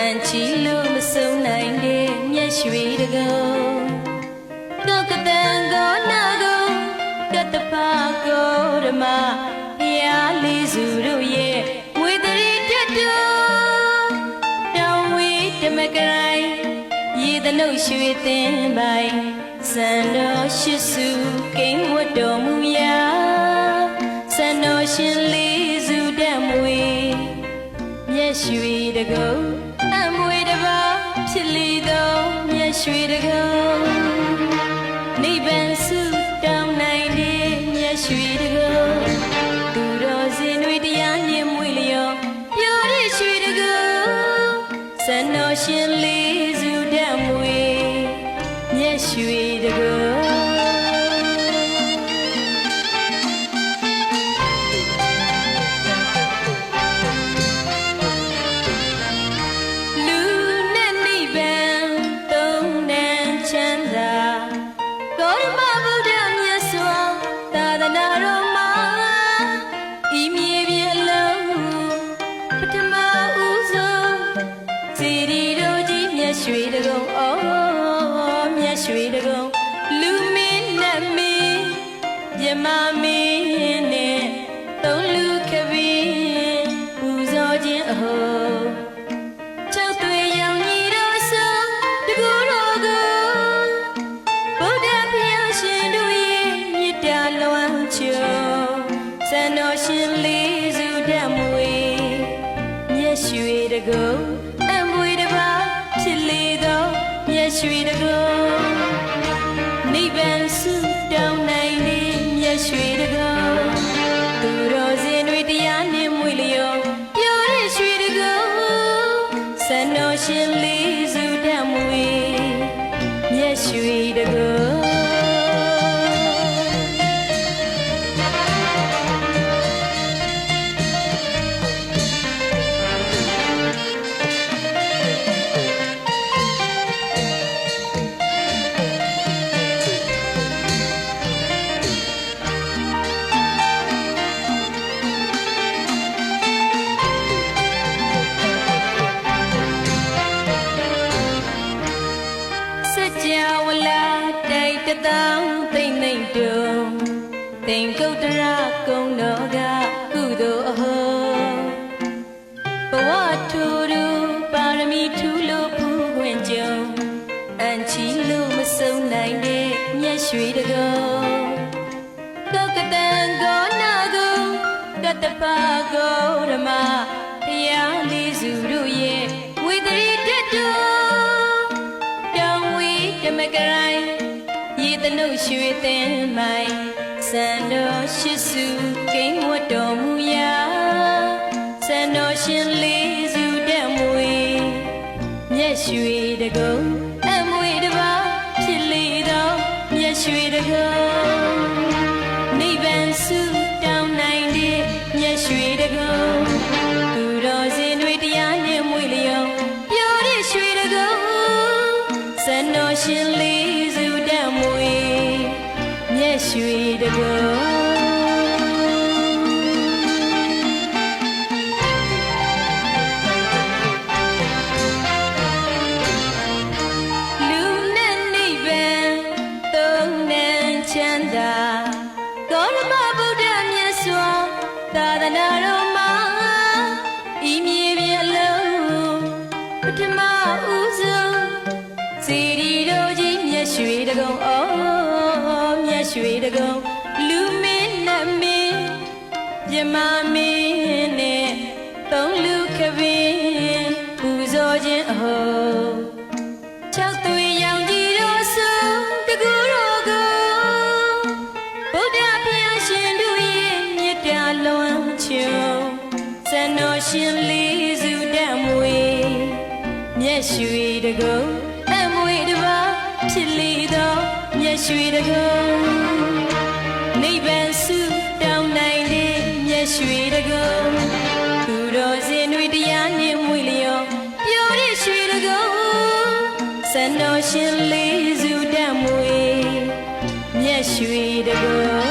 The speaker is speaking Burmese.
န်ချီလို့မစုံနိုင်တဲ့မျက်ရွှေတကုံကောက်ကတန်ကောနာကုံကတ္တပါကောဓမ္မဘုရားလေးစုတို့ရဲ့ငွေတရီတက်တော်တောင်ဝေးဓမ္မကရိုင်းရေသနုပ်ရွှေသင်ပိုင်စံတော်ရှိစုကိန်းဝတ်တော်မူရာစံတော်ရှင်လေးစုတတ်မွေမျက်ရွှေတကုံအမွေတပါဖြစ်လီသောမျက်ရွှေတကုံနိဗ္ဗာန်စုတောင်းနိုင်တဲ့မျက်ရွှေတကုံသူတော်စင်တွေတရားမြင်မွေလျော်ပြောတဲ့ရွှေတကုံစံတော်ရှင်လေးစုတတ်မွေမျက်ရွှေတကုံရွှေတကုံအော်မြတ်ရွှေတကုံလူမင်းနတ်မင်းမြမမင်းနဲ့သုံးလူခပင်းပူဇော်ခြင်းအဟုတ်၆သွေရောင်ကြီးတော်ဆောတကူတော်ကိုဗုဒ္ဓဘုရားရှင်တို့ရဲ့မြတ်တာလွမ်းချုံစံတော်ရှင်လေးစုတတ်မွေမြတ်ရွှေတကုံအမွေတပါဖြစ်လေသောမျက်ရွှေတကုံနိဗ္ဗာန်စုတောင်းနိုင်တဲ့မျက်ရွှေတကုံသူတော်စင်တွေတရားနှင့်မွေလျော်ပြောတဲ့ရွှေတကုံစံတော်ရှင်လေးစုတတ်မွေမျက်ရွှေတကုံတောင်းသိမ့်နှိမ့်တုံသိမ့်ကုတ်တရကုံတော်ကကုသိုလ်အဟောဘဝထူထူပါရမီထူလို့ဖူးခွင့်ကြုံအန်ချီလို့မစုံနိုင်တဲ့မျက်ရွှေတကုံကောက်ကတန်ကောနာကုံကတ္တပါကောဓမ္မဘုရားလေးစုတို့ရဲ့ဝေတရီတက်တော်တောင်ဝေးဓမ္မကရိုင်းရေသနုပ်ရွှေသင်မိုင်စံတော်ရှိစုကိန်းဝတ်တော်မူရာစံတော်ရှင်လေးစုတတ်မွေမျက်ရွှေတကုံအမွေတပါဖြစ်လေသောမျက်ရွှေတကုံနိဗ္ဗာန်စုတောင်းနိုင်တဲ့မျက်ရွှေတကုံသူတော်စင်တွေတရားနှင့်မွေလျော်ပြောတဲ့ရွှေတကုံစံတော်ရှင်လေးစုတတ်မွေမျက်ရွှေတကုံလူနဲ့နိဗ္ဗာန်သုံးနန်းချမ်းသာကောဓမဗုဒ္ဓမြတ်စွာသာသနာတော်မှာဤမြေပြင်လုံးပထမဦးဆုံးစီရီတော်ကြီးမျက်ရွှေတကုံအော်မျက်ရွှေတကုံလူမင်းနတ်မင်းမြမမင်းနဲ့သုံးလူခပင်းပူဇော်ခြင်းအဟုတ်၆သွေရောင်ကြီးတော်ဆိုတကူတော်ကိုဗုဒ္ဓဘုရားရှင်တို့ရဲ့မြတ်တာလွမ်းချုံစံတော်ရှင်လေးစုတတ်မွေမျက်ရွှေတကုံအမွေတပါဖြစ်လေသောမျက်ရွှေတကုံနိဗ္ဗာန်စုတောင်းနိုင်တဲ့မျက်ရွှေတကုံသူတော်စင်တွေတရားနှင့်မွေလျော်ပြောတဲ့ရွှေတကုံစံတော်ရှင်လေးစုတတ်မွေမျက်ရွှေတကုံ